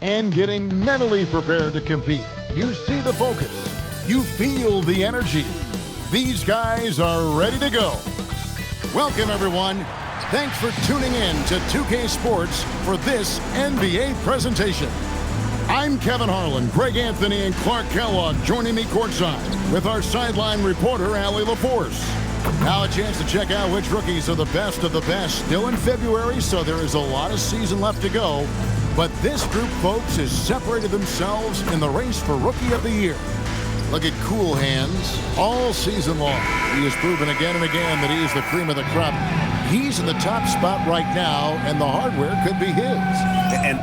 and getting mentally prepared to compete. You see the focus. You feel the energy. These guys are ready to go. Welcome, everyone. Thanks for tuning in to 2K Sports for this NBA presentation. I'm Kevin Harlan, Greg Anthony, and Clark Kellogg joining me courtside with our sideline reporter, Allie LaForce. Now a chance to check out which rookies are the best of the best. Still in February, so there is a lot of season left to go. But this group, folks, has separated themselves in the race for Rookie of the Year. Look at Cool Hands all season long. He has proven again and again that he is the cream of the crop. He's in the top spot right now, and the hardware could be his. And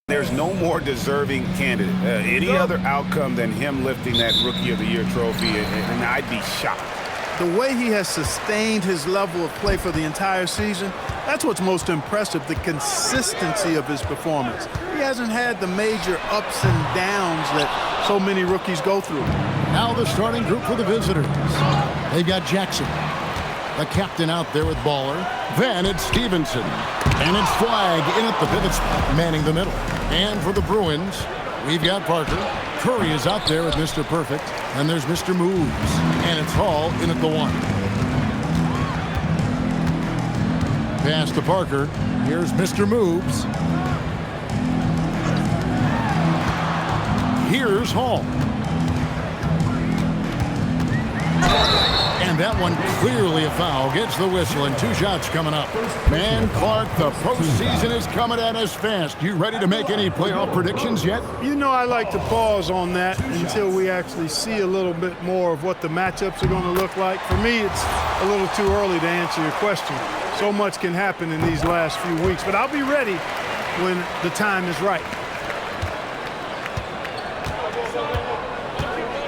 there's no more deserving candidate. Any other outcome than him lifting that Rookie of the Year trophy, and I'd be shocked. The way he has sustained his level of play for the entire season, that's what's most impressive, the consistency of his performance. He hasn't had the major ups and downs that so many rookies go through. Now the starting group for the visitors. They've got Jackson, the captain out there with Baller. Then it's Stevenson. And it's Flag in at the pivot spot, manning the middle. And for the Bruins, we've got Parker. Curry is out there with Mr. Perfect. And there's Mr. Moves. And it's Hall in at the 1. Pass to Parker. Here's Mr. Moves. Here's Hall. And that one clearly a foul. Gets the whistle, and 2 shots coming up. Man, Clark, the postseason is coming at us fast. You ready to make any playoff predictions yet? You know, I like to pause on that until we actually see a little bit more of what the matchups are going to look like. For me, it's a little too early to answer your question. So much can happen in these last few weeks, but I'll be ready when the time is right.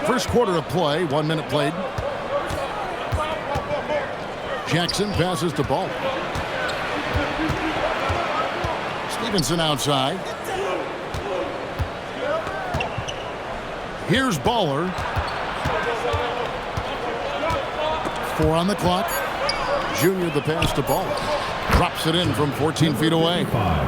First quarter of play, 1 minute played. Jackson passes to Ball. Stevenson outside. Here's Baller. 4 on the clock. Junior the pass to Baller. Drops it in from 14 feet away.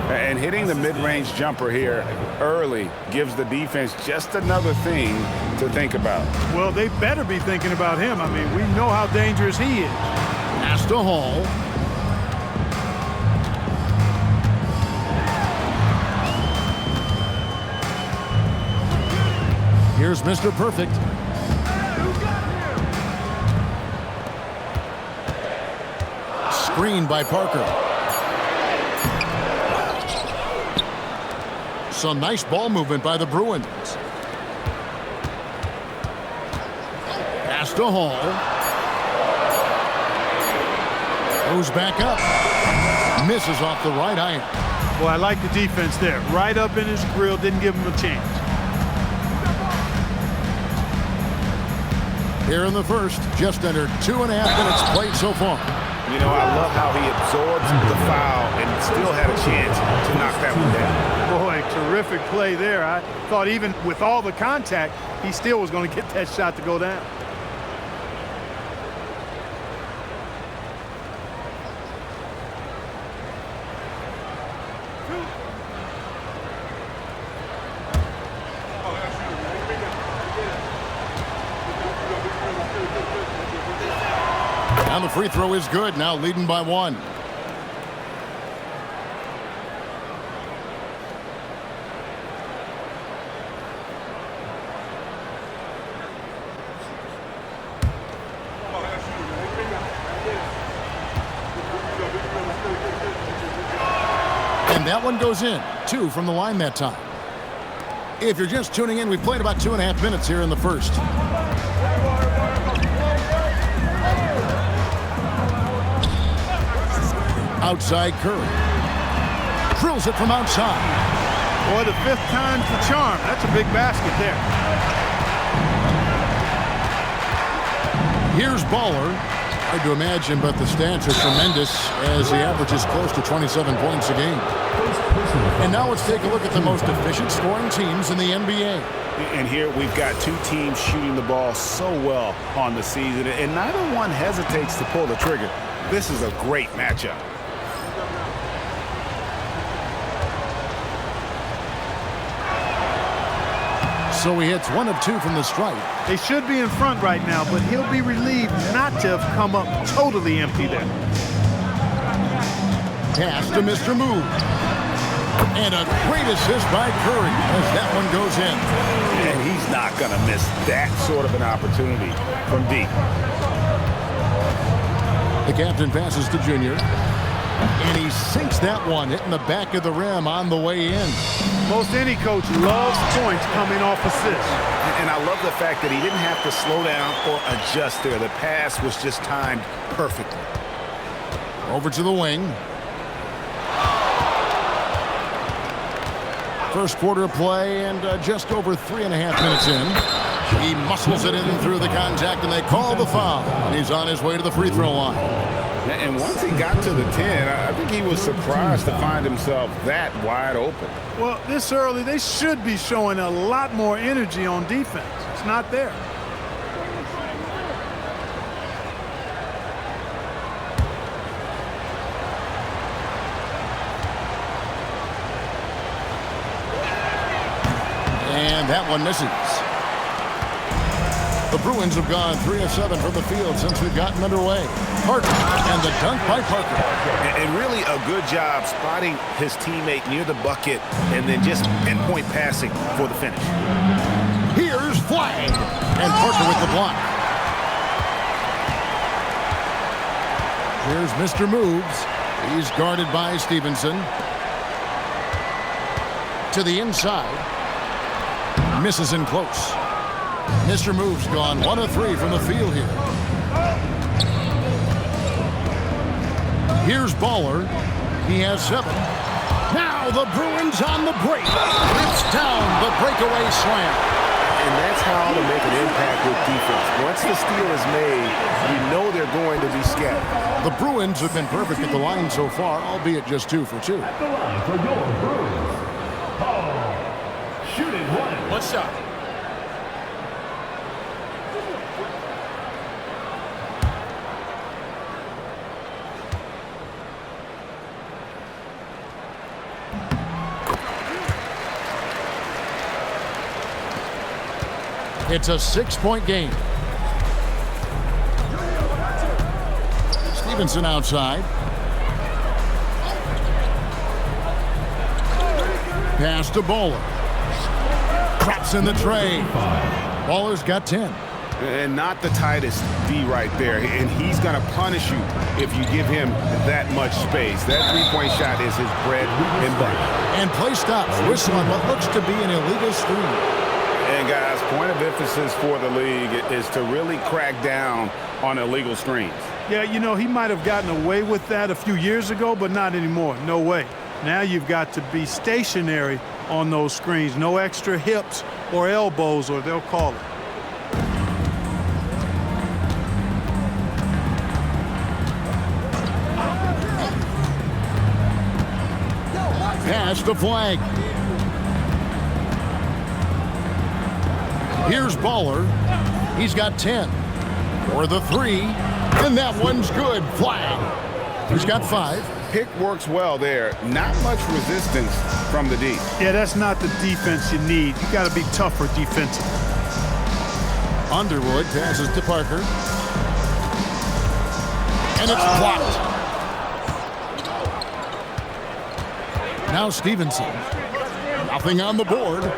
And hitting the mid-range jumper here early gives the defense just another thing to think about. Well, they better be thinking about him. I mean, we know how dangerous he is. Pass to Hall. Here's Mr. Perfect. Screened by Parker. Some nice ball movement by the Bruins. Pass to Hall. Goes back up. Misses off the right iron. Well, I like the defense there. Right up in his grill, didn't give him a chance. Here in the first, just under 2.5 minutes played so far. You know, I love how he absorbs the foul and still had a chance to knock that one down. Boy, terrific play there. I thought even with all the contact, he still was going to get that shot to go down. And the free throw is good, now leading by 1. And that one goes in. 2 from the line that time. If you're just tuning in, we've played about 2.5 minutes here in the first. Outside Curry. Drills it from outside. Boy, the 5th time's the charm. That's a big basket there. Here's Baller. Hard to imagine, but the stats are tremendous as he averages close to 27 points a game. And now let's take a look at the most efficient scoring teams in the NBA. And here we've got two teams shooting the ball so well on the season, and neither one hesitates to pull the trigger. This is a great matchup. So he hits 1 of 2 from the stripe. They should be in front right now, but he'll be relieved not to have come up totally empty there. Pass to Mr. Move. And a great assist by Curry as that one goes in. And he's not going to miss that sort of an opportunity from deep. The captain passes to Junior. And he sinks that one, hitting the back of the rim on the way in. Most any coach loves points coming off assists. And I love the fact that he didn't have to slow down or adjust there. The pass was just timed perfectly. Over to the wing. First quarter of play and just over 3.5 minutes in. He muscles it in through the contact and they call the foul. And he's on his way to the free throw line. And once he got to the 10, I think he was surprised to find himself that wide open. Well, this early, they should be showing a lot more energy on defense. It's not there. And that one misses. The Bruins have gone 3 of 7 from the field since we've gotten underway. Parker, and the dunk by Parker. And really a good job spotting his teammate near the bucket and then just pinpoint passing for the finish. Here's Flag, and Parker with the block. Here's Mr. Moves. He's guarded by Stevenson. To the inside. Misses in close. Mr. Moves gone 1 of 3 from the field here. Here's Baller. He has 7. Now the Bruins on the break. Rips down the breakaway slam. And that's how to make an impact with defense. Once the steal is made, you know they're going to be scattered. The Bruins have been perfect at the line so far, albeit just 2 for 2. At the line for your Bruins. Shooting 1 shot. It's a 6-point game. Stevenson outside. Pass to Baller. Drops in the tray. Baller's got 10. And not the tightest D right there. And he's going to punish you if you give him that much space. That three-point shot is his bread and butter. And play stops. Whistle on what looks to be an illegal screen. And guys, point of emphasis for the league is to really crack down on illegal screens. Yeah, you know, he might have gotten away with that a few years ago, but not anymore. No way. Now you've got to be stationary on those screens. No extra hips or elbows, or they'll call it. Pass to Flag. Here's Baller. He's got 10. For the 3. And that one's good. Flag. He's got 5. Pick works well there. Not much resistance from the D. Yeah, that's not the defense you need. You got to be tougher defensively. Underwood passes to Parker. And it's blocked. Now Stevenson. Nothing on the board.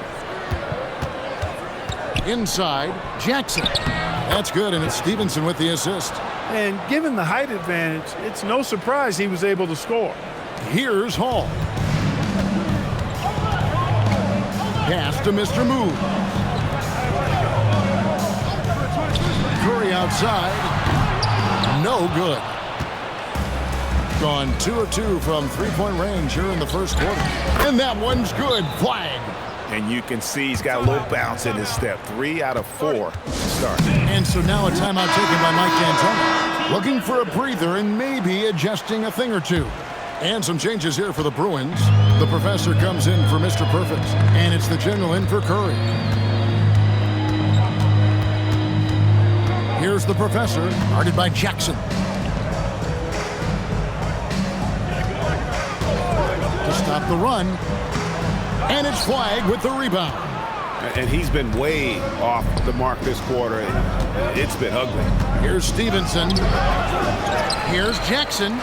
Inside, Jackson. That's good, and it's Stevenson with the assist. And given the height advantage, it's no surprise he was able to score. Here's Hall. Pass to Mr. Move. Curry outside. No good. gone 2 of 2 from three-point range here in the first quarter. And that one's good. Flag. And you can see he's got a little bounce in his step. 3 out of 4 to start. And so now a timeout taken by Mike D'Antoni. Looking for a breather and maybe adjusting a thing or two. And some changes here for the Bruins. The professor comes in for Mr. Perfect. And it's the general in for Curry. Here's the professor, guarded by Jackson. To stop the run. And it's Flag with the rebound. And he's been way off the mark this quarter. It's been ugly. Here's Stevenson. Here's Jackson.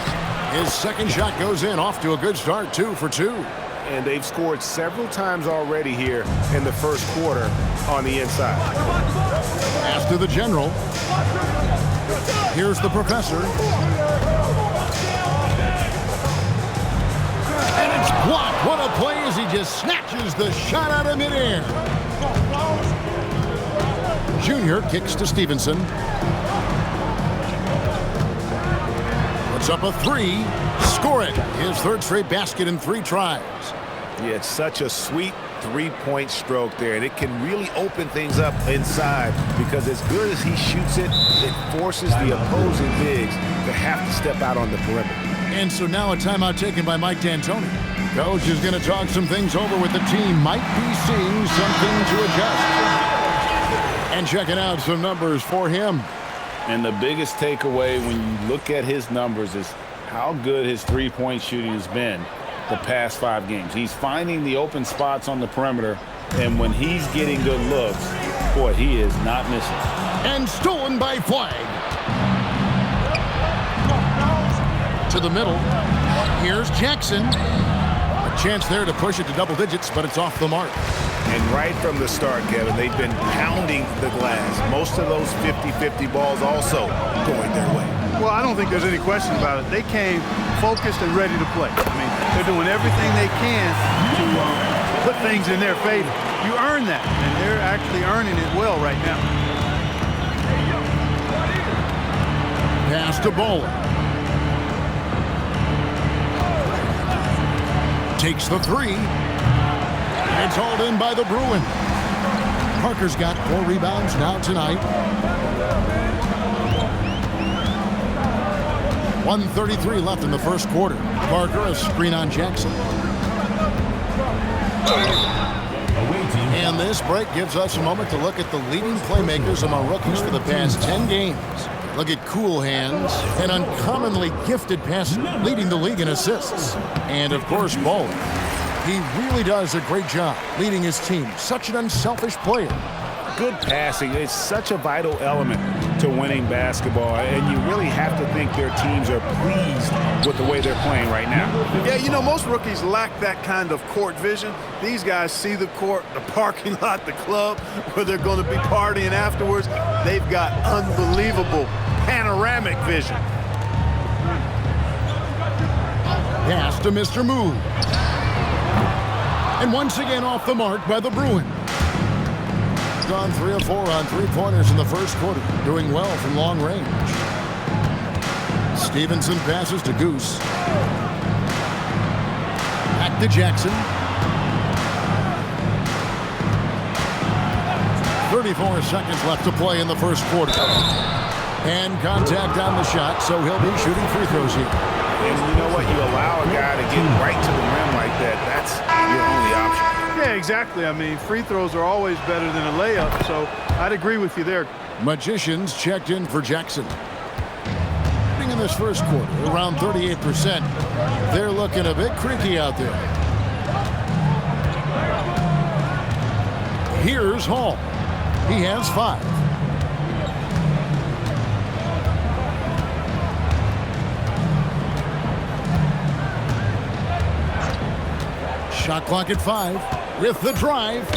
His second shot goes in, off to a good start, 2 for 2. And they've scored several times already here in the first quarter on the inside. Pass to the general. Here's the professor. And it's blocked. What a play as he just snatches the shot out of midair. Junior kicks to Stevenson. Puts up a 3. Score it. His third straight basket in 3 tries. Yeah, it's such a sweet three-point stroke there, and it can really open things up inside because as good as he shoots it, it forces the opposing bigs to have to step out on the perimeter. And so now a timeout taken by Mike D'Antoni. Coach is going to talk some things over with the team. Might be seeing something to adjust. And checking out some numbers for him. And the biggest takeaway when you look at his numbers is how good his three-point shooting has been the past 5 games. He's finding the open spots on the perimeter, and when he's getting good looks, boy, he is not missing. And stolen by Flag. To the middle. Here's Jackson. A chance there to push it to double digits, but it's off the mark. And right from the start, Kevin, they've been pounding the glass. Most of those 50-50 balls also going their way. Well, I don't think there's any question about it. They came focused and ready to play. I mean, they're doing everything they can to put things in their favor. You earn that, and they're actually earning it well right now. Pass to Bowler. Takes the 3. It's hauled in by the Bruins. Parker's got 4 rebounds now tonight. 1:33 left in the first quarter. Parker, a screen on Jackson. And this break gives us a moment to look at the leading playmakers among rookies for the past 10 games. Look at cool hands, an uncommonly gifted passer, leading the league in assists. And, of course, Bowler. He really does a great job leading his team. Such an unselfish player. Good passing. It's such a vital element to winning basketball, and you really have to think their teams are pleased with the way they're playing right now. Yeah, you know, most rookies lack that kind of court vision. These guys see the court, the parking lot, the club, where they're going to be partying afterwards. They've got unbelievable panoramic vision. Pass to Mr. Move. And once again off the mark by the Bruins. Gone 3 of 4 on 3-pointers in the first quarter. Doing well from long range. Stevenson passes to Goose. Back to Jackson. 34 seconds left to play in the first quarter. And contact on the shot, so he'll be shooting free throws here. And you know what? You allow a guy to get right to the rim like that. That's your only option. Yeah, exactly. I mean, free throws are always better than a layup, so I'd agree with you there. Magicians checked in for Jackson. In this first quarter, around 38%. They're looking a bit creaky out there. Here's Hall. He has 5. Shot clock at 5 with the drive.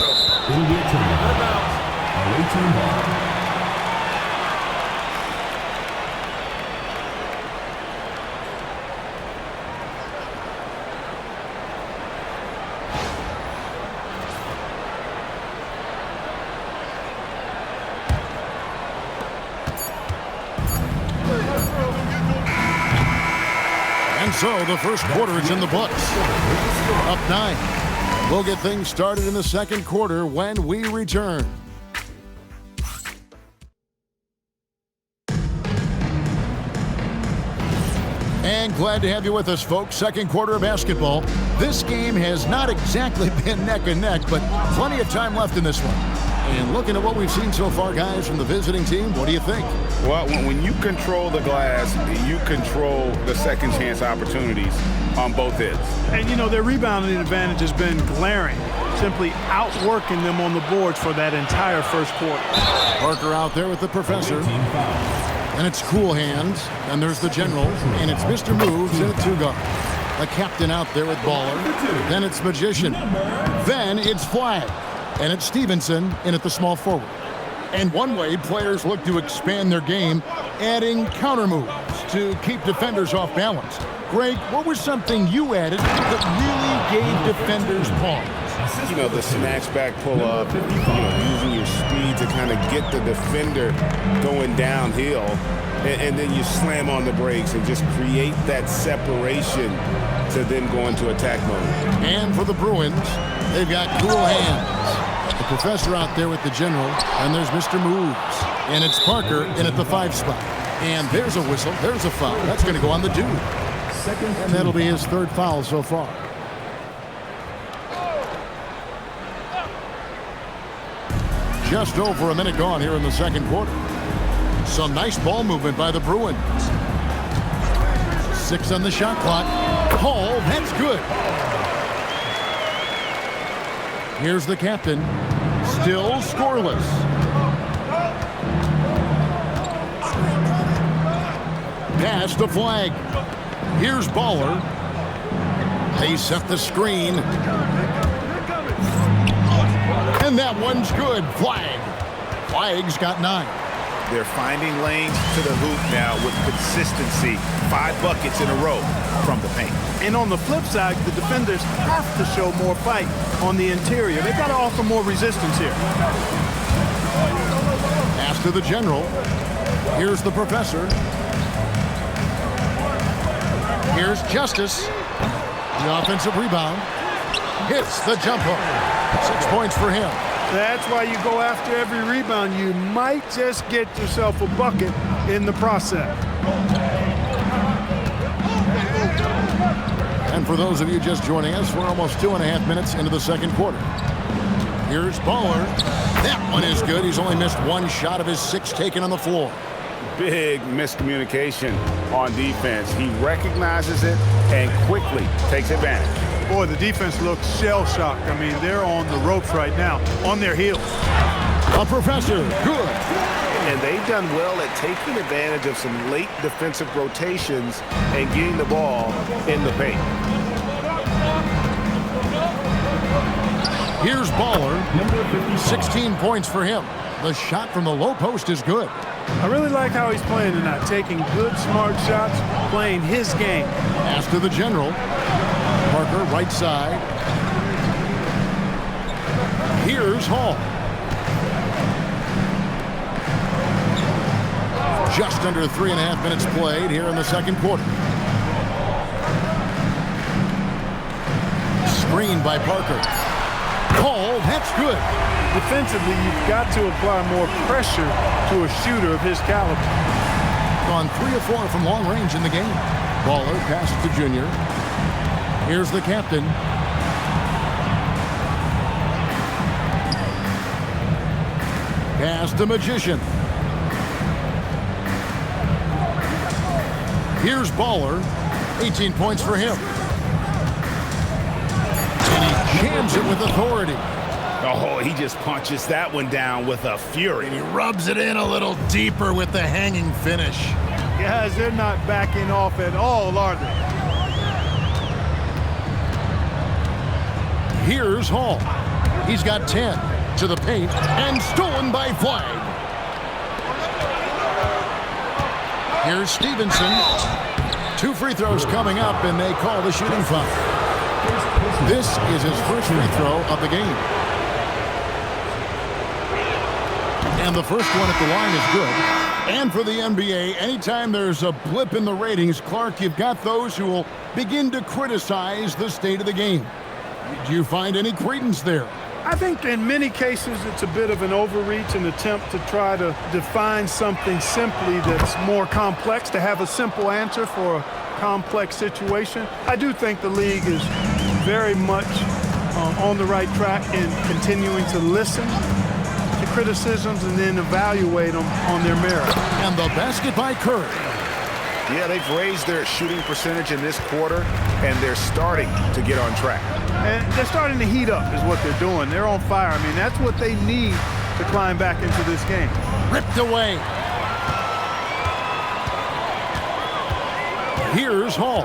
And so the first quarter is in the books. Up 9. We'll get things started in the second quarter when we return. And glad to have you with us, folks. Second quarter of basketball. This game has not exactly been neck and neck, but plenty of time left in this one. And looking at what we've seen so far, guys, from the visiting team, what do you think? Well, when you control the glass, you control the second chance opportunities on both ends. And, you know, their rebounding advantage has been glaring, simply outworking them on the boards for that entire first quarter. Parker out there with the professor. And it's cool hands. And there's the general. And it's Mr. Moves in a two-guard. The captain out there with Baller. Then it's Magician. Then it's Flag. And it's Stevenson in at the small forward. And one way players look to expand their game, adding counter moves to keep defenders off balance. Greg, what was something you added that really gave defenders pause? You know, the snatch back pull up, using your speed to kind of get the defender going downhill, and then you slam on the brakes and just create that separation to then go into attack mode. And for the Bruins, they've got cool hands. The professor out there with the general, and there's Mr. Moves. And it's Parker in at the 5 spot. And there's a whistle, there's a foul. That's going to go on the dude. And that'll be his third foul so far. Just over a minute gone here in the second quarter. Some nice ball movement by the Bruins. 6 on the shot clock. Hall, that's good. Here's the captain. Still scoreless. Pass to Flag. Here's Baller. They set the screen. And that one's good. Flag. Flag's got 9. They're finding lanes to the hoop now with consistency. 5 buckets in a row from the paint. And on the flip side, the defenders have to show more fight on the interior. They've got to offer more resistance here. Pass to the general. Here's the professor. Here's Justice. The offensive rebound. Hits the jump hook. 6 points for him. That's why you go after every rebound. You might just get yourself a bucket in the process. And for those of you just joining us, we're almost 2.5 minutes into the second quarter. Here's Baller. That one is good. He's only missed 1 shot of his 6 taken on the floor. Big miscommunication on defense. He recognizes it and quickly takes advantage. Boy, the defense looks shell-shocked. I mean, they're on the ropes right now, on their heels. A professor, good. And they've done well at taking advantage of some late defensive rotations and getting the ball in the paint. Here's Baller. 16 points for him. The shot from the low post is good. I really like how he's playing tonight, taking good, smart shots, playing his game. Pass to the general. Parker, right side. Here's Hall. Just under 3.5 minutes played here in the second quarter. Screen by Parker. Hall, that's good. Defensively, you've got to apply more pressure to a shooter of his caliber. Gone 3 of 4 from long range in the game. Baller passes to Junior. Here's the captain. Pass to Magician. Here's Baller. 18 points for him. And he jams it with authority. Oh, he just punches that one down with a fury. And he rubs it in a little deeper with the hanging finish. Guys, they're not backing off at all, are they? Here's Hall. He's got 10 to the paint and stolen by Flag. Here's Stevenson. 2 free throws coming up, and they call the shooting foul. This is his first free throw of the game. And the first one at the line is good. And for the NBA, anytime there's a blip in the ratings, Clark, you've got those who will begin to criticize the state of the game. Do you find any credence there? I think in many cases it's a bit of an overreach, an attempt to try to define something simply that's more complex, to have a simple answer for a complex situation. I do think the league is very much on the right track in continuing to listen to criticisms and then evaluate them on their merit. And the basket by Curry. Yeah, they've raised their shooting percentage in this quarter, and they're starting to get on track. And they're starting to heat up is what they're doing. They're on fire. I mean, that's what they need to climb back into this game. Ripped away. Here's Hall.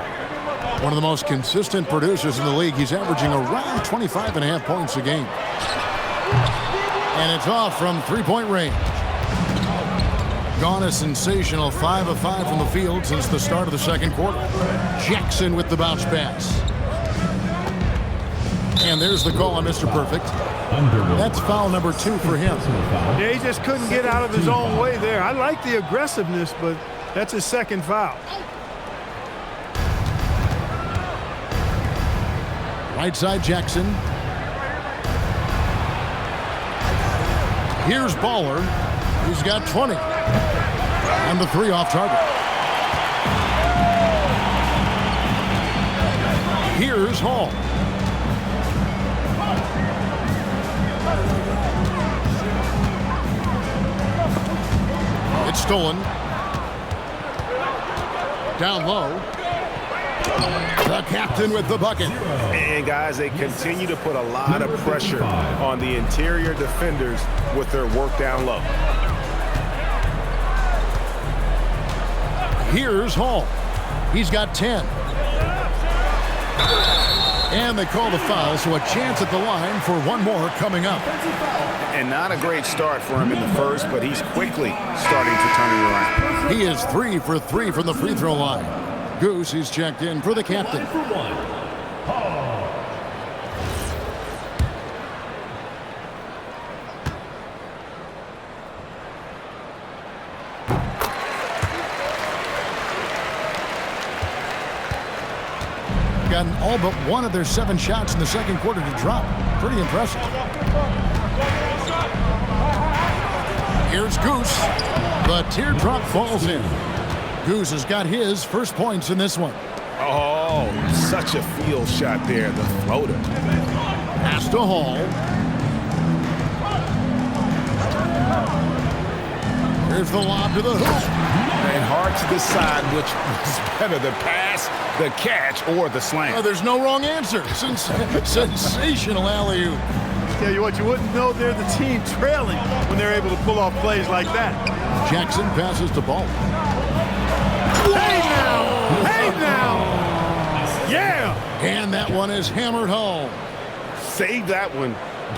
One of the most consistent producers in the league. He's averaging around 25.5 points a game. And it's off from three-point range. Gone a sensational 5 of 5 from the field since the start of the second quarter. Jackson with the bounce pass. And there's the call on Mr. Perfect. That's foul number 2 for him. Yeah, he just couldn't get out of his own way there. I like the aggressiveness, but that's his second foul. Right side Jackson. Here's Baller. He's got 20. And the 3 off target. Here's Hall. It's stolen. Down low. The captain with the bucket. And guys, they continue to put a lot of pressure on the interior defenders with their work down low. Here's Hall. He's got 10. And they call the foul, so a chance at the line for one more coming up. And not a great start for him in the first, but he's quickly starting to turn it around. He is 3 for 3 from the free throw line. Goose is checked in for the captain. Gotten all but one of their 7 shots in the second quarter to drop. Pretty impressive. Here's Goose. The teardrop falls in. Goose has got his first points in this one. Oh, such a field shot there, the floater. Pass to Hall. Here's the lob to the hoop. And hard to decide which was better, the pass, the catch, or the slam. Oh, there's no wrong answer. Sensational alley-oop. Tell you what, you wouldn't know they're the team trailing when they're able to pull off plays like that. Jackson passes the ball. Hey now! Hey now! Yeah! And that one is hammered home. Save that one.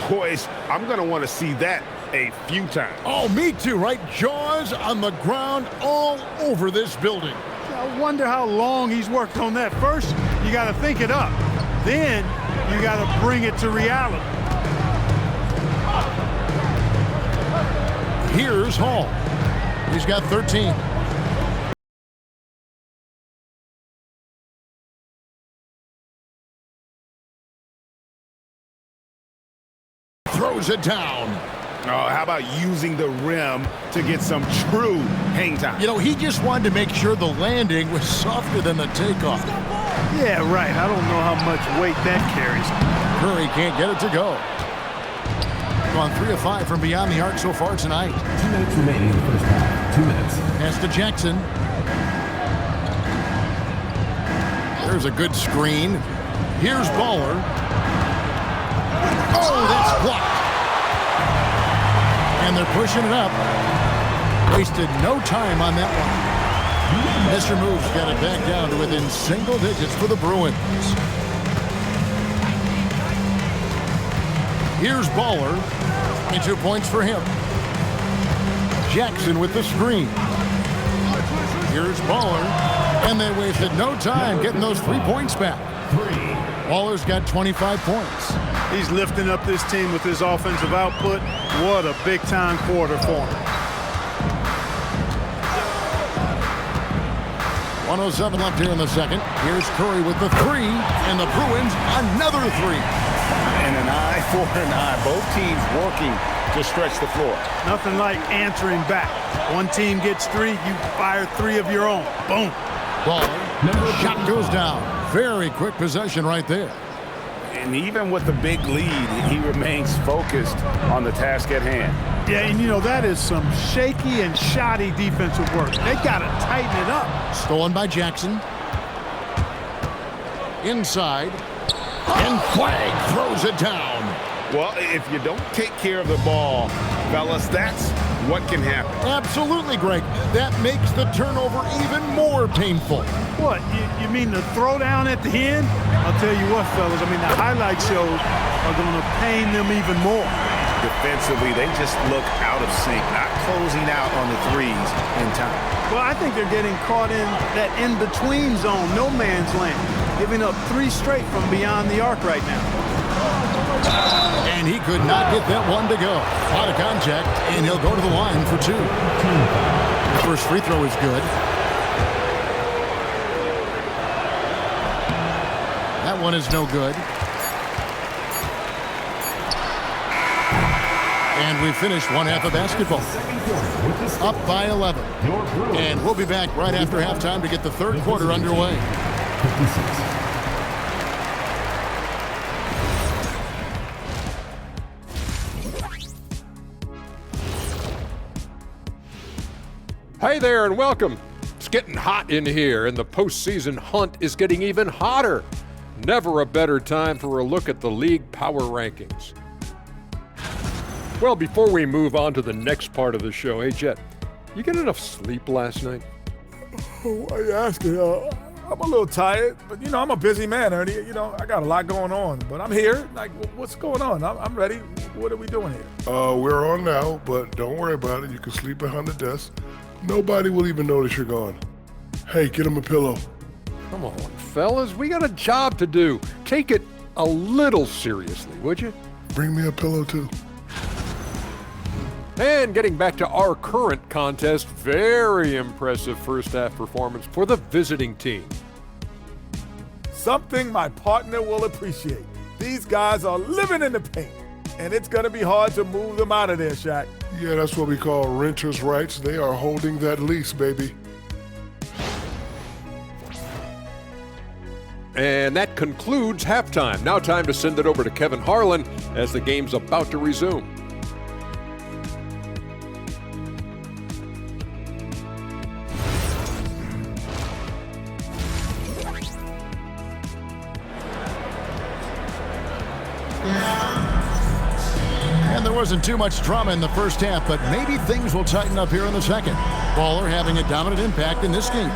Boys, I'm going to want to see that a few times. Oh, me too, right? Jaws on the ground all over this building. I wonder how long he's worked on that. First, you got to think it up. Then, you got to bring it to reality. Here's Hall. He's got 13. Throws it down. Oh, how about using the rim to get some true hang time? You know, he just wanted to make sure the landing was softer than the takeoff. Yeah, right. I don't know how much weight that carries. Curry can't get it to go. Gone 3 of 5 from beyond the arc so far tonight. 2 minutes remaining in the first half. 2 minutes. Pass to Jackson. There's a good screen. Here's Baller. Oh, that's blocked. And they're pushing it up. Wasted no time on that one. Mr. Moves got it back down to within single digits for the Bruins. Here's Baller. 22 points for him. Jackson with the screen. Here's Baller. And they wasted no time getting those 3 points back. Baller's got 25 points. He's lifting up this team with his offensive output. What a big-time quarter for him. 1:07 left here in the second. Here's Curry with the three, and the Bruins another three. And an eye for an eye. Both teams working to stretch the floor. Nothing like answering back. One team gets three, you fire three of your own. Boom. Ball. Shot goes down. Very quick possession right there. And even with the big lead, he remains focused on the task at hand. Yeah, and you know, that is some shaky and shoddy defensive work. They got to tighten it up. Stolen by Jackson. Inside. And Flagg throws it down. Well, if you don't take care of the ball, fellas, that's what can happen. Absolutely, Greg. That makes the turnover even more painful. What, you mean the throwdown at the end? I'll tell you what, fellas, I mean, the highlight shows are going to pain them even more. Defensively, they just look out of sync, not closing out on the threes in time. Well, I think they're getting caught in that in-between zone, no man's land, giving up three straight from beyond the arc right now. And he could not get that one to go. Out of contact, and he'll go to the line for two. The first free throw is good. That one is no good. And we finished one half of basketball. Up by 11. And we'll be back right after halftime to get the third quarter underway. 56. Hey there and welcome. It's getting hot in here and the postseason hunt is getting even hotter. Never a better time for a look at the league power rankings. Well, before we move on to the next part of the show, hey Jet, you get enough sleep last night? Why are you asking? I'm a little tired, but you know, I'm a busy man, Ernie. You know, I got a lot going on, but I'm here. Like, what's going on? I'm ready. What are we doing here? We're on now, but don't worry about it. You can sleep behind the desk. Nobody will even notice you're gone. Hey, get him a pillow. Come on, fellas, we got a job to do. Take it a little seriously, would you? Bring me a pillow, too. And getting back to our current contest, very impressive first half performance for the visiting team. Something my partner will appreciate. These guys are living in the paint, and it's going to be hard to move them out of there, Shaq. Yeah, that's what we call renters' rights. They are holding that lease, baby. And that concludes halftime. Now time to send it over to Kevin Harlan as the game's about to resume. And there wasn't too much drama in the first half, but maybe things will tighten up here in the second. Baller having a dominant impact in this game.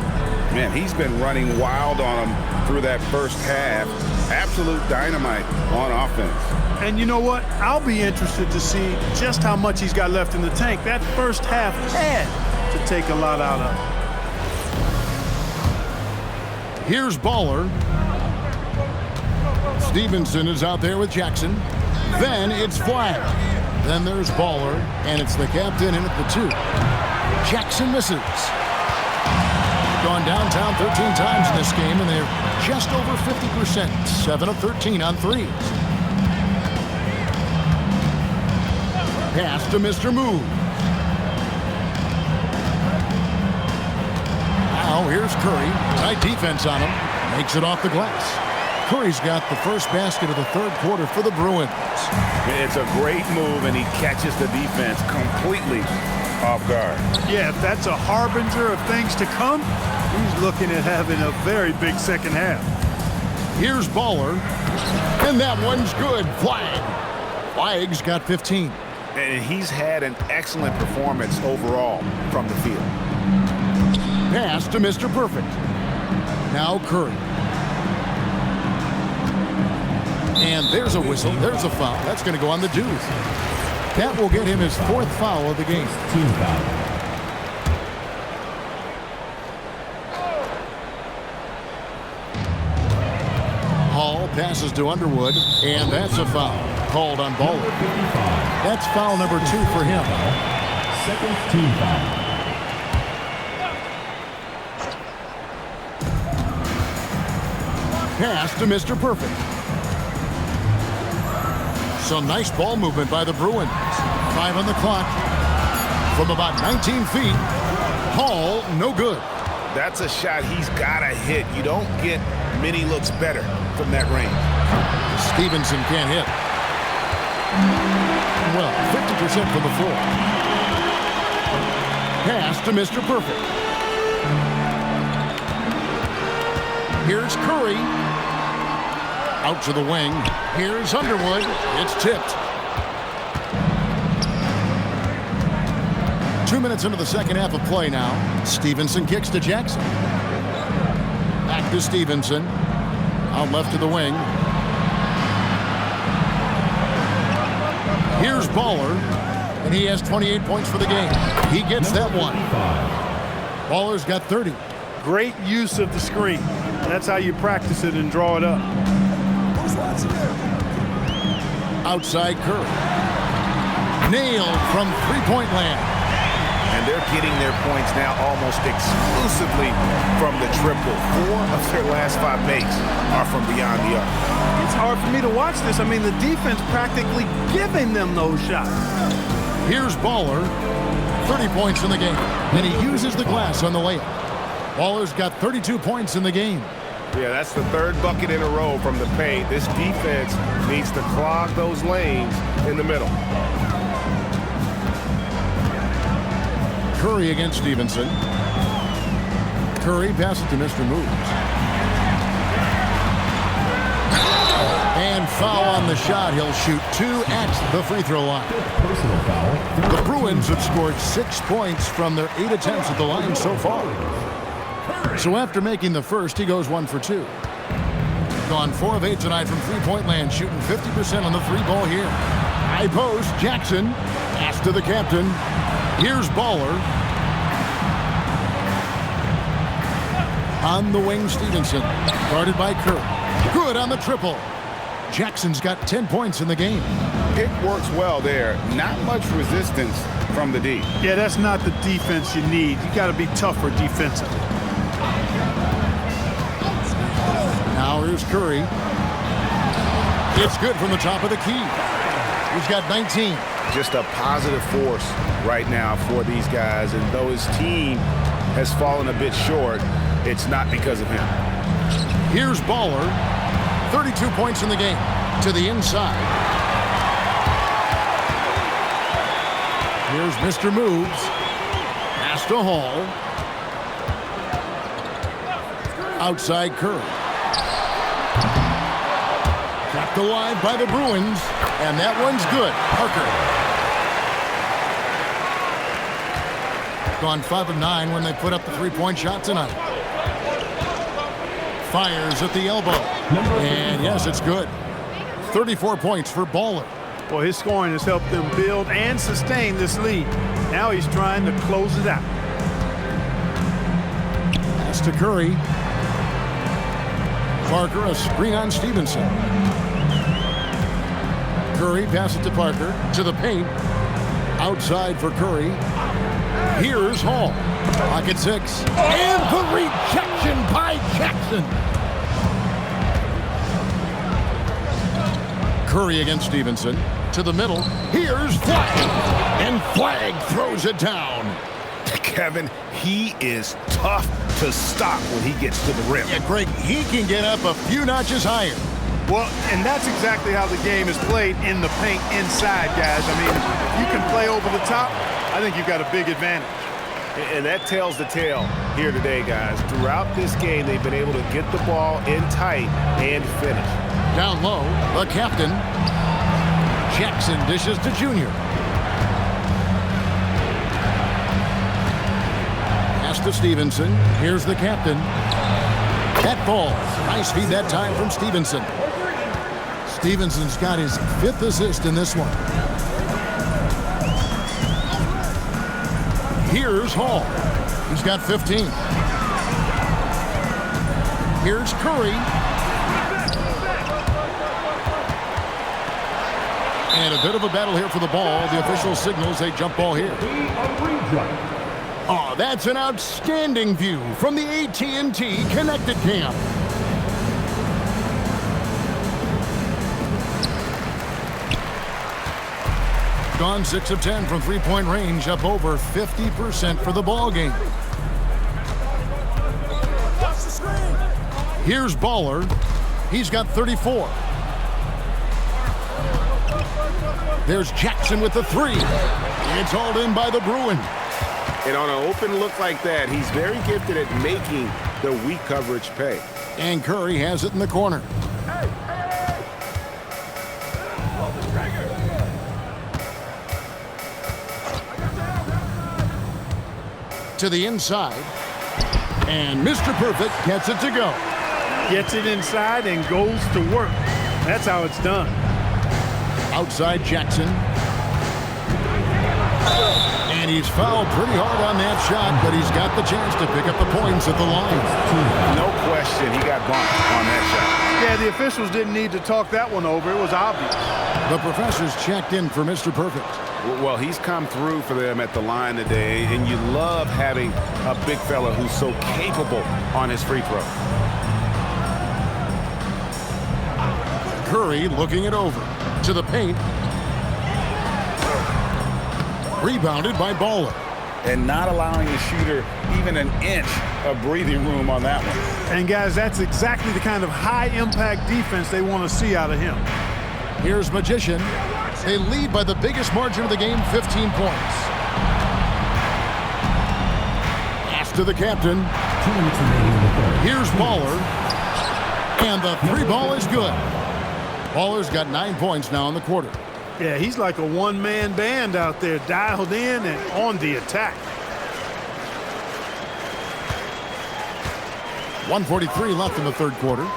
Man, he's been running wild on him through that first half. Absolute dynamite on offense. And you know what? I'll be interested to see just how much he's got left in the tank. That first half had to take a lot out of him. Here's Baller. Stevenson is out there with Jackson. Then it's Flagg. Then there's Baller, and it's the captain in at the two. Jackson misses. Gone downtown 13 times in this game, and they're just over 50%. 7 of 13 on threes. Pass to Mr. Move. Now here's Curry. Tight defense on him. Makes it off the glass. Curry's got the first basket of the third quarter for the Bruins. It's a great move, and he catches the defense completely off guard. Yeah, if that's a harbinger of things to come, he's looking at having a very big second half. Here's Baller, and that one's good. Flagg. Flagg's got 15. And he's had an excellent performance overall from the field. Pass to Mr. Perfect. Now Curry. And there's a whistle. There's a foul. That's going to go on the deuce. That will get him his fourth foul of the game. Team foul. Hall passes to Underwood, and that's a foul called on Baller. That's foul number 2 for him. Second team foul. Pass to Mr. Perfect. Some nice ball movement by the Bruins. 5 on the clock. From about 19 feet. Hall, no good. That's a shot he's got to hit. You don't get many looks better from that range. Stevenson can't hit. Well, 50% from the floor. Pass to Mr. Perfect. Here's Curry. Out to the wing. Here's Underwood. It's tipped. 2 minutes into the second half of play now. Stevenson kicks to Jackson. Back to Stevenson. Out left to the wing. Here's Baller. And he has 28 points for the game. He gets that one. Baller's got 30. Great use of the screen. That's how you practice it and draw it up. Outside Curry. Nailed from three-point land. And they're getting their points now almost exclusively from the triple. 4 of their last 5 makes are from beyond the arc. It's hard for me to watch this. I mean, the defense practically giving them those shots. Here's Baller. 30 points in the game. And he uses the glass on the layup. Baller's got 32 points in the game. Yeah, that's the 3rd bucket in a row from the paint. This defense needs to clog those lanes in the middle. Curry against Stevenson. Curry passes to Mr. Moves. And foul on the shot. He'll shoot 2 at the free throw line. Personal foul. The Bruins have scored 6 points from their 8 attempts at the line so far. So after making the first, he goes 1 for 2. Gone 4 of 8 tonight from three-point land, shooting 50% on the free ball here. High post, Jackson. Pass to the captain. Here's Baller. On the wing, Stevenson. Guarded by Curry. Good on the triple. Jackson's got 10 points in the game. Pick works well there. Not much resistance from the D. Yeah, that's not the defense you need. You got to be tougher defensively. Now here's Curry. It's good from the top of the key. He's got 19. Just a positive force right now for these guys. And though his team has fallen a bit short, it's not because of him. Here's Baller. 32 points in the game. To the inside. Here's Mr. Moves. Pass to Hall. Outside Curry. Kept alive by the Bruins. And that one's good. Parker. Gone 5 of 9 when they put up the three-point shot tonight. Fires at the elbow. And yes, it's good. 34 points for Baller. Well, his scoring has helped them build and sustain this lead. Now he's trying to close it out. Pass to Curry. Parker, a screen on Stevenson. Curry passes to Parker. To the paint. Outside for Curry. Here's Hall. Pocket 6. And the rejection by Jackson. Curry against Stevenson. To the middle. Here's Flagg. And Flagg throws it down. Kevin, he is tough to stop when he gets to the rim. Yeah, Greg, he can get up a few notches higher. Well, and that's exactly how the game is played in the paint inside, guys. I mean, if you can play over the top, I think you've got a big advantage. And that tells the tale here today, guys. Throughout this game, they've been able to get the ball in tight and finish. Down low, the captain. Jackson dishes to Junior. Pass to Stevenson. Here's the captain. That ball. Nice feed that time from Stevenson. Stevenson's got his 5th assist in this one. Here's Hall. He's got 15. Here's Curry. And a bit of a battle here for the ball. The official signals a jump ball here. Oh, that's an outstanding view from the AT&T Connected Camp. gone 6 of 10 from three-point range, up over 50% for the ball game. Here's Baller. He's got 34. There's Jackson with the three. It's hauled in by the Bruins. And on an open look like that, he's very gifted at making the weak coverage pay. And Curry has it in the corner. To the inside. And Mr. Perfect gets it to go. Gets it inside and goes to work. That's how it's done. Outside Jackson. And he's fouled pretty hard on that shot, but he's got the chance to pick up the points at the line. No question, he got bumped on that shot. Yeah, the officials didn't need to talk that one over. It was obvious. The professor's checked in for Mr. Perfect. Well, he's come through for them at the line today, and you love having a big fella who's so capable on his free throw. Curry looking it over. To the paint. Rebounded by Baller. And not allowing the shooter even an inch of breathing room on that one. And, guys, that's exactly the kind of high-impact defense they want to see out of him. Here's Magician. They lead by the biggest margin of the game, 15 points. Pass to the captain. 2 minutes remaining in the third. Here's Baller. And the three ball is good. Baller's got 9 points now in the quarter. Yeah, he's like a one-man band out there, dialed in and on the attack. 1:43 left in the third quarter.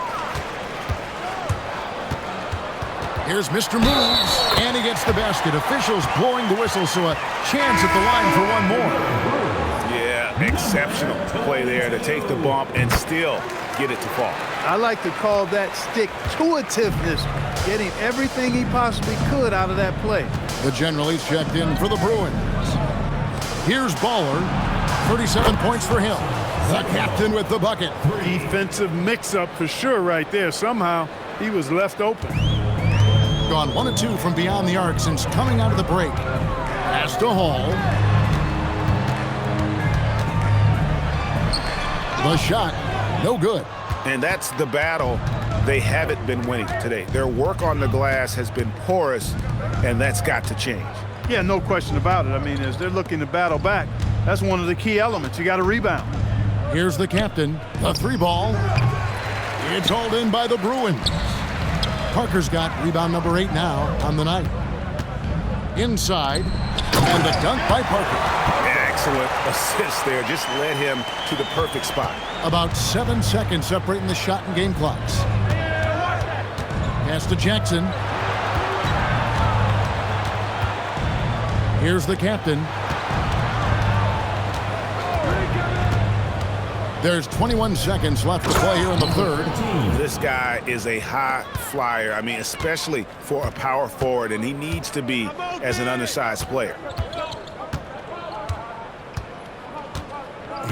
Here's Mr. Moves, and he gets the basket. Officials blowing the whistle, so a chance at the line for one more. Yeah, exceptional play there to take the bump and still get it to fall. I like to call that stick-to-itiveness, getting everything he possibly could out of that play. The general is checked in for the Bruins. Here's Baller, 37 points for him. The captain with the bucket. Defensive mix-up for sure right there. Somehow he was left open. Gone 1 of 2 from beyond the arc since coming out of the break. Pass to Hall. The shot, no good. And that's the battle they haven't been winning today. Their work on the glass has been porous, and that's got to change. Yeah, no question about it. I mean, as they're looking to battle back, that's one of the key elements. You got to rebound. Here's the captain, the three ball. It's hauled in by the Bruins. Parker's got rebound number 8 now on the night. Inside, and the dunk by Parker. Excellent assist there. Just led him to the perfect spot. About 7 seconds separating the shot and game clocks. Pass to Jackson. Here's the captain. There's 21 seconds left to play here in the third. This guy is a high flyer. I mean, especially for a power forward, and he needs to be as an undersized player.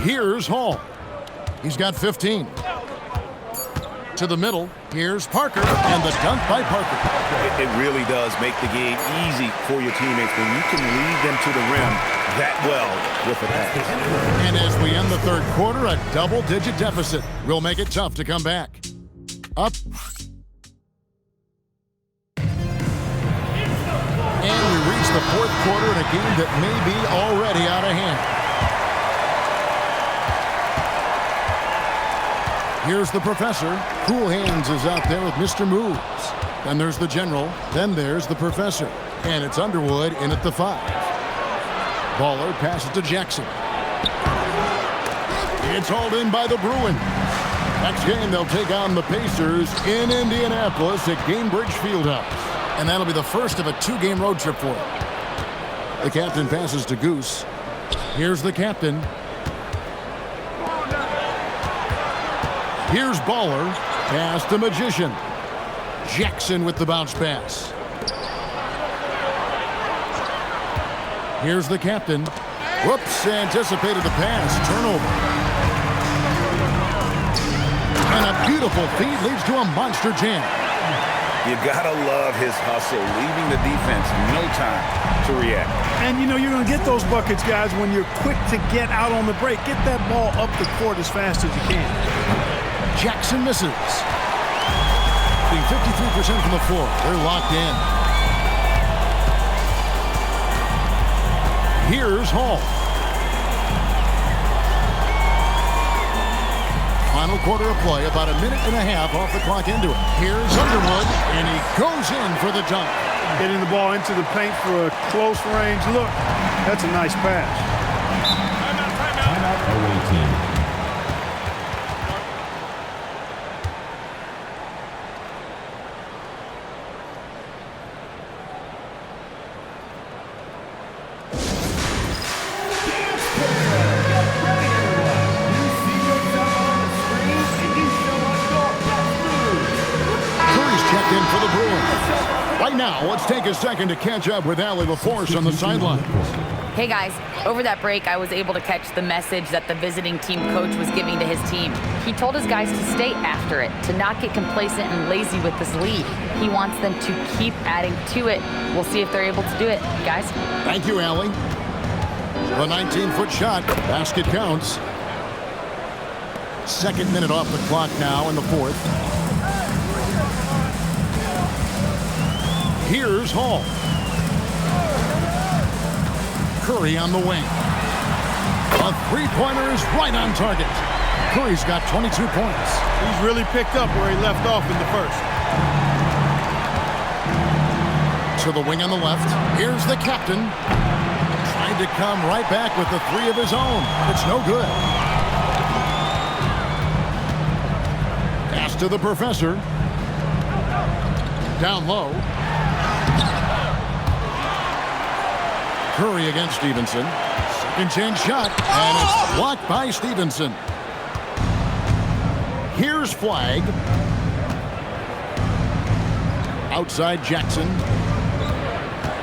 Here's Hall. He's got 15. To the middle. Here's Parker, and the dunk by Parker. It really does make the game easy for your teammates when you can lead them to the rim that well with the pass. And as we end the third quarter, a double-digit deficit will make it tough to come back. Up. And we reach the fourth quarter in a game that may be already out of hand. Here's the professor. Cool Hands is out there with Mr. Moves. Then there's the general. Then there's the professor. And it's Underwood in at the 5. Baller passes to Jackson. It's hauled in by the Bruins. Next game, they'll take on the Pacers in Indianapolis at Gainbridge Fieldhouse. And that'll be the first of a 2-game road trip for them. The captain passes to Goose. Here's the captain. Here's Baller. Pass to Magician. Jackson with the bounce pass. Here's the captain. Whoops, anticipated the pass. Turnover. And a beautiful feed leads to a monster jam. You gotta love his hustle, leaving the defense no time to react. And, you know, you're going to get those buckets, guys, when you're quick to get out on the break. Get that ball up the court as fast as you can. Jackson misses. Being 53% from the floor. They're locked in. Here's Hall. Final quarter of play, about a minute and a half off the clock into it. Here's Underwood, and he goes in for the dunk. Getting the ball into the paint for a close range look. That's a nice pass. Timeout away team. Now, let's take a second to catch up with Allie LaForce on the sideline. Hey guys, over that break, I was able to catch the message that the visiting team coach was giving to his team. He told his guys to stay after it, to not get complacent and lazy with this lead. He wants them to keep adding to it. We'll see if they're able to do it, guys. Thank you, Allie. The 19-foot shot, basket counts. Second minute off the clock now in the fourth. Here's Hall. Curry on the wing. A three-pointer is right on target. Curry's got 22 points. He's really picked up where he left off in the first. To the wing on the left. Here's the captain. Trying to come right back with the three of his own. It's no good. Pass to the professor. Down low. Curry against Stevenson. Second chance shot, and it's blocked by Stevenson. Here's Flag. Outside Jackson.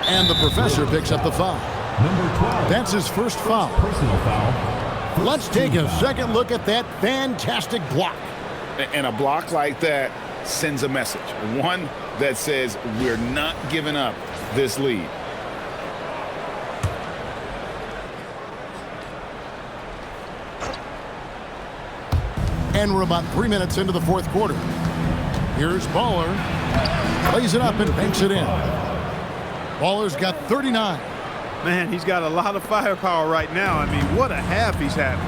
And the professor picks up the foul. Number 12. That's his first foul. Personal foul. Let's take a second look at that fantastic block. And a block like that sends a message. One that says we're not giving up this lead. And we're about 3 minutes into the fourth quarter. Here's Baller. Plays it up and banks it in. Baller's got 39. Man, he's got a lot of firepower right now. I mean, what a half he's having.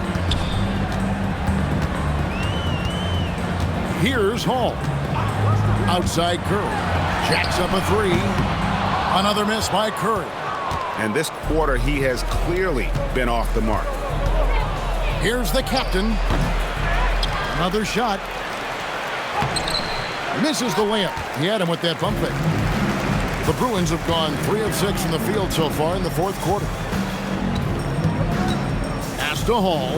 Here's Hall. Outside Curry. Jacks up a three. Another miss by Curry. And this quarter, he has clearly been off the mark. Here's the captain. Another shot. Misses the layup. He had him with that bump fake. The Bruins have gone 3 of 6 from the field so far in the fourth quarter. Pass to Hall.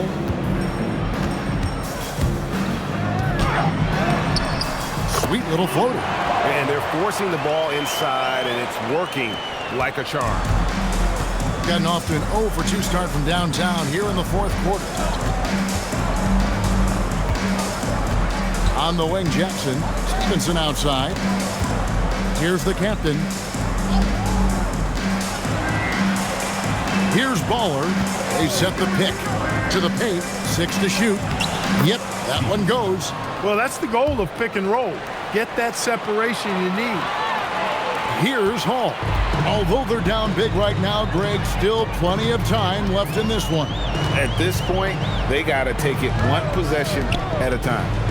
Sweet little floater. And they're forcing the ball inside, and it's working like a charm. Gotten off to an 0 for 2 start from downtown here in the fourth quarter. On the wing, Jackson. Stevenson outside. Here's the captain. Here's Baller. They set the pick to the paint. 6 to shoot. Yep, that one goes. Well, that's the goal of pick and roll. Get that separation you need. Here's Hall. Although they're down big right now, Greg, still plenty of time left in this one. At this point, they got to take it one possession at a time.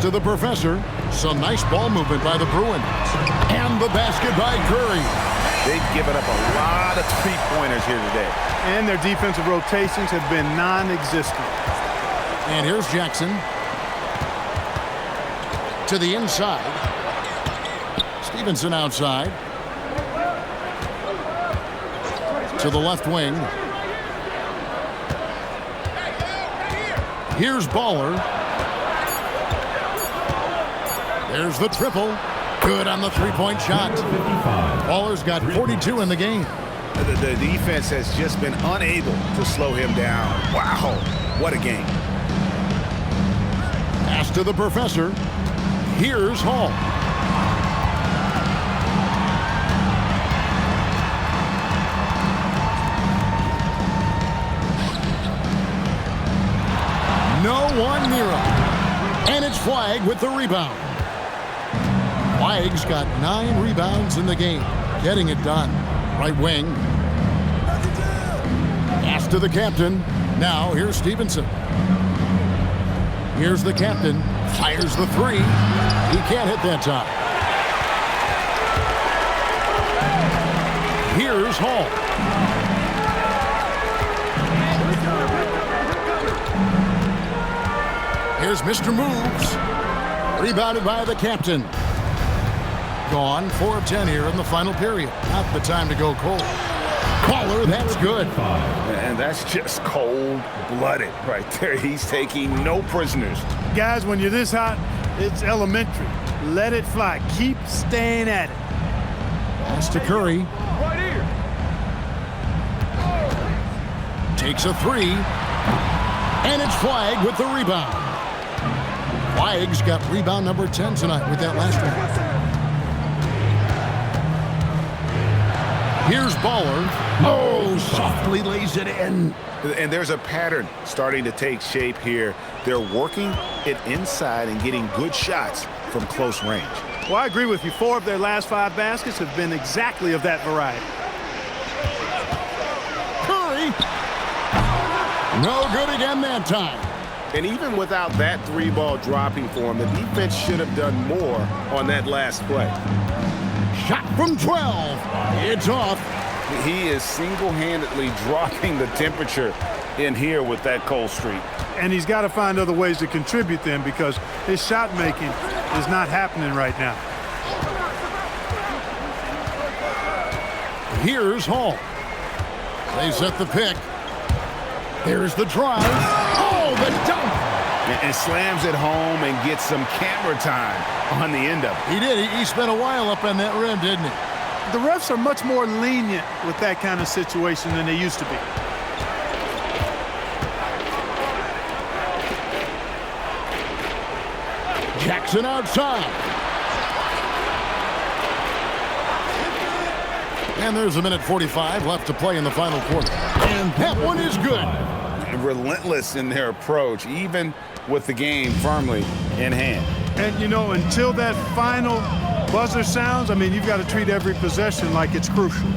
To the professor. Some nice ball movement by the Bruins. And the basket by Curry. They've given up a lot of three-pointers here today. And their defensive rotations have been non-existent. And here's Jackson. To the inside. Stevenson outside. To the left wing. Here's Baller. There's the triple. Good on the three-point shot. Baller's got 42 in the game. The defense has just been unable to slow him down. Wow, what a game. Pass to the professor. Here's Hall. No one near him. And it's Flagg with the rebound. Flagg's got 9 rebounds in the game. Getting it done. Right wing. Pass to the captain. Now here's Stevenson. Here's the captain. Fires the 3. He can't hit that time. Here's Hall. Here's Mr. Moves. Rebounded by the captain. Gone 4 of 10 here in the final period. Not the time to go cold. Baller, that's good. And that's just cold-blooded right there. He's taking no prisoners. Guys, when you're this hot, it's elementary. Let it fly. Keep staying at it. Pass to Curry. Right here. Takes a 3. And it's Flagg with the rebound. Flagg's got rebound number 10 tonight with that last one. Here's Baller. Oh, softly lays it in. And there's a pattern starting to take shape here. They're working it inside and getting good shots from close range. Well, I agree with you. 4 of their last 5 baskets have been exactly of that variety. Curry. No good again that time. And even without that 3-ball dropping for him, the defense should have done more on that last play. Shot from 12. It's off. He is single-handedly dropping the temperature in here with that cold streak. And he's got to find other ways to contribute then, because his shot making is not happening right now. Here's Hall. They set the pick. There's the drive. Oh, the dunk. And slams it home and gets some camera time on the end of it. He did. He spent a while up on that rim, didn't he? The refs are much more lenient with that kind of situation than they used to be. Jackson outside. And there's 1:45 left to play in the final quarter. And that one is good. Relentless in their approach, even with the game firmly in hand. And, you know, until that final buzzer sounds, I mean, you've got to treat every possession like it's crucial.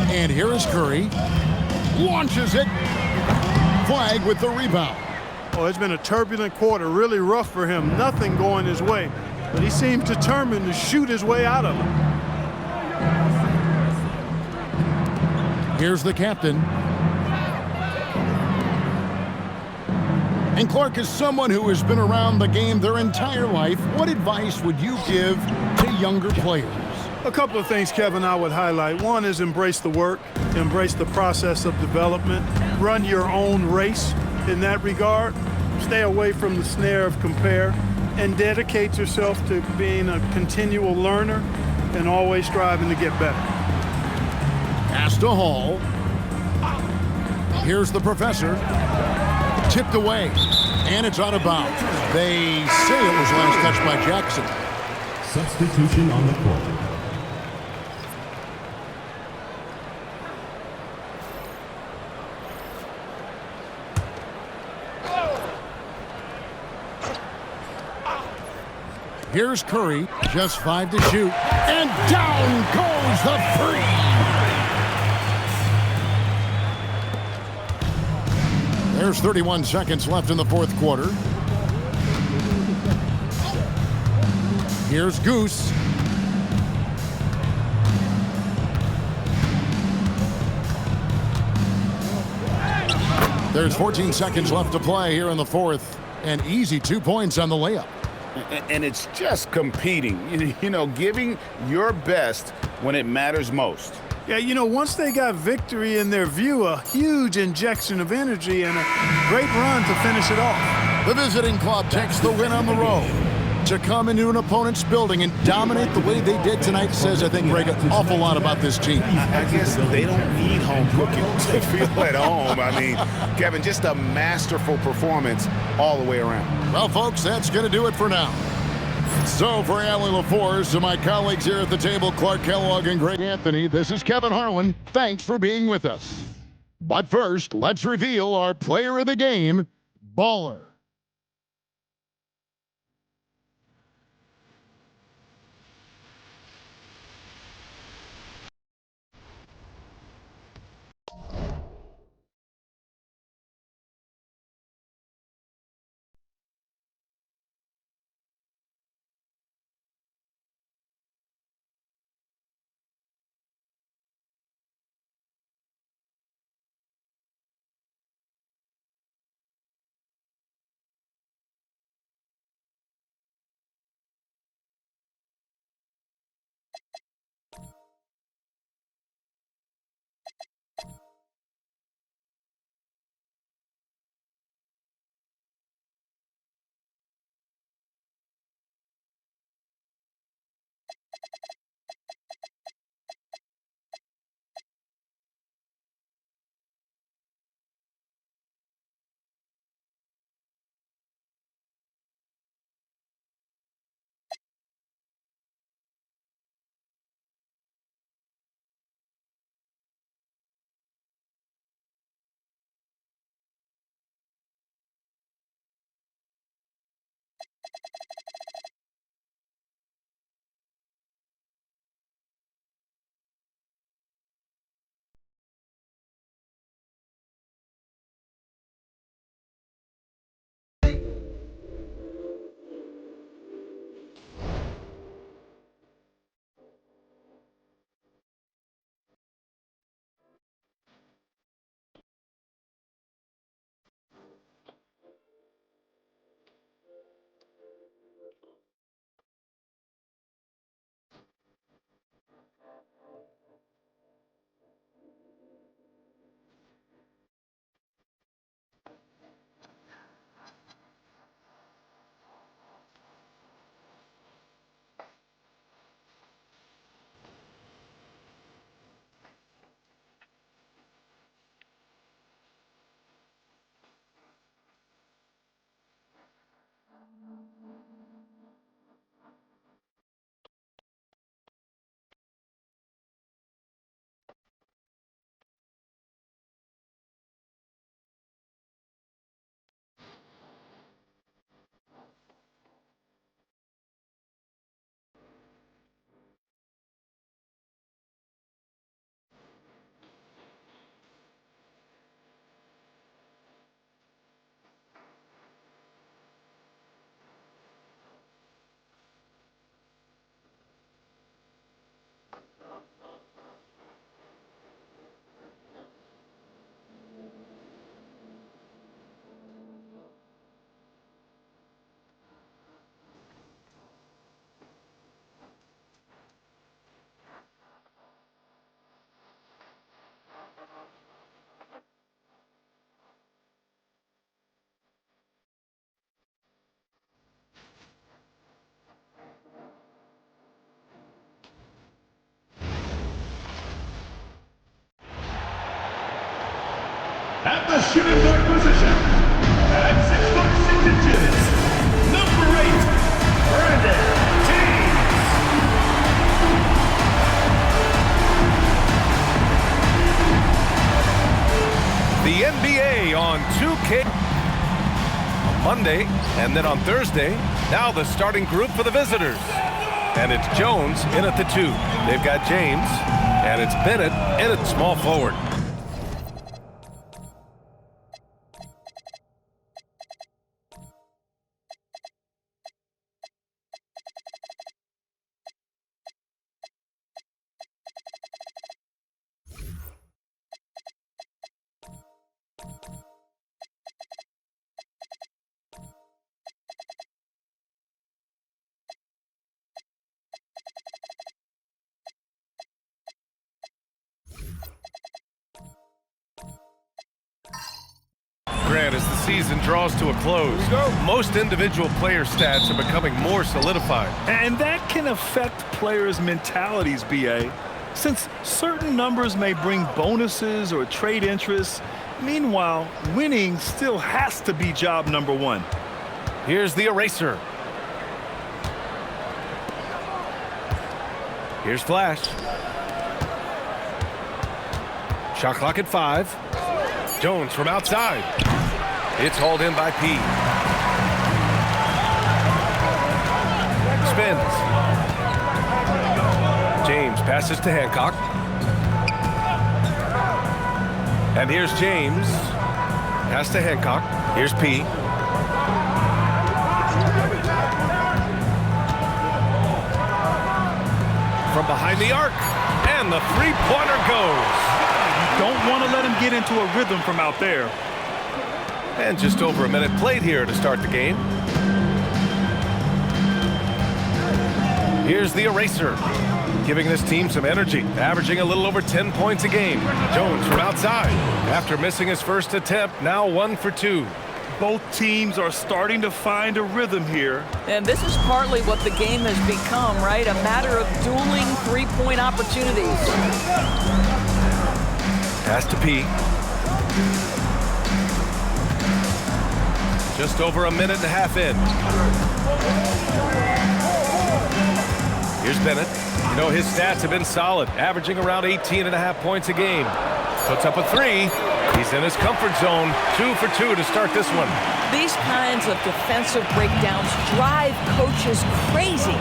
And here is Curry. Launches it. Flagg with the rebound. Oh, it's been a turbulent quarter, really rough for him. Nothing going his way. But he seems determined to shoot his way out of it. Here's the captain. And Clark, is someone who has been around the game their entire life, what advice would you give to younger players? A couple of things, Kevin, I would highlight. One is embrace the work, embrace the process of development, run your own race in that regard, stay away from the snare of compare, and dedicate yourself to being a continual learner and always striving to get better. Pass to Hall. Here's the professor. Tipped away, and it's out of bounds. They say it was last touched by Jackson. Substitution on the court. Here's Curry, just 5 to shoot, and down goes the 3. There's 31 seconds left in the fourth quarter. Here's Goose. There's 14 seconds left to play here in the fourth. An easy 2 points on the layup. And it's just competing, you know, giving your best when it matters most. Yeah, you know, once they got victory in their view, a huge injection of energy and a great run to finish it off. The visiting club takes the win on the road. To come into an opponent's building and dominate the way they did tonight says, I think, Greg, an awful lot about this team. I guess they don't need home cooking to feel at home. I mean, Kevin, just a masterful performance all the way around. Well, folks, that's going to do it for now. So for Allie LaForce and my colleagues here at the table, Clark Kellogg and Greg Anthony, this is Kevin Harlan. Thanks for being with us. But first, let's reveal our player of the game, Baller. At the shooting guard position, at 6 foot 6 inches, number 8, Brandon James. The NBA on 2K on Monday, and then on Thursday, now the starting group for the visitors. And it's Jones in at the 2. They've got James, and it's Bennett in at small forward. season draws to a close, most individual player stats are becoming more solidified. And that can affect players' mentalities, BA. Since certain numbers may bring bonuses or trade interests, meanwhile, winning still has to be job number one. Here's the eraser. Here's Flash. Shot clock at 5. Jones from outside. It's hauled in by P. Spins. James passes to Hancock. And here's James. Pass to Hancock. Here's P. From behind the arc. And the three-pointer goes. Don't want to let him get into a rhythm from out there. And just over a minute played here to start the game. Here's the eraser, giving this team some energy, averaging a little over 10 points a game. Jones from outside. After missing his first attempt, now 1 for 2. Both teams are starting to find a rhythm here. And this is partly what the game has become, right? A matter of dueling three-point opportunities. Pass to P. Just over a minute and a half in. Here's Bennett. You know, his stats have been solid, averaging around 18.5 points a game. Puts up a 3. He's in his comfort zone. 2 for 2 to start this one. These kinds of defensive breakdowns drive coaches crazy.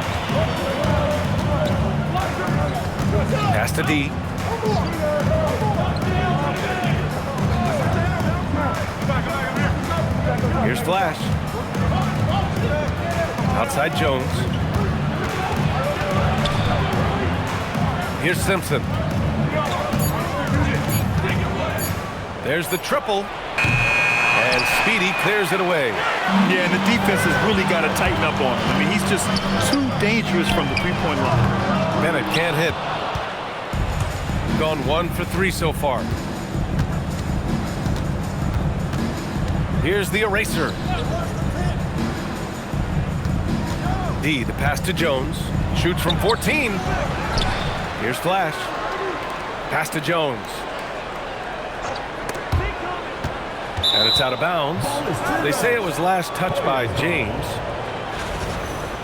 Pass to D. Here's Flash. Outside Jones. Here's Simpson. There's the triple. And Speedy clears it away. Yeah, and the defense has really got to tighten up on him. I mean, he's just too dangerous from the three-point line. Bennett can't hit. Gone 1 for 3 so far. Here's the eraser. D, the pass to Jones. Shoots from 14. Here's Flash. Pass to Jones. And it's out of bounds. They say it was last touched by James.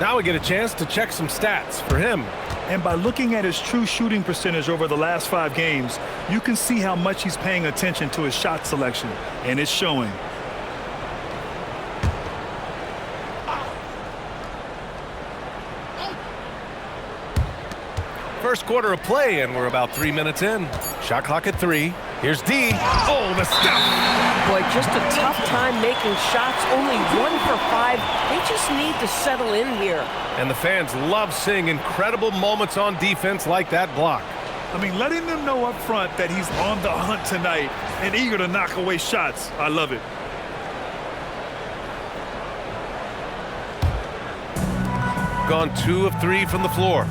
Now we get a chance to check some stats for him. And by looking at his true shooting percentage over the last 5 games, you can see how much he's paying attention to his shot selection. And it's showing. First quarter of play, and we're about 3 minutes in. Shot clock at 3. Here's D. Oh, the step. Boy, just a tough time making shots. Only 1 for 5. They just need to settle in here. And the fans love seeing incredible moments on defense like that block. I mean, letting them know up front that he's on the hunt tonight and eager to knock away shots. I love it. Gone 2 of 3 from the floor.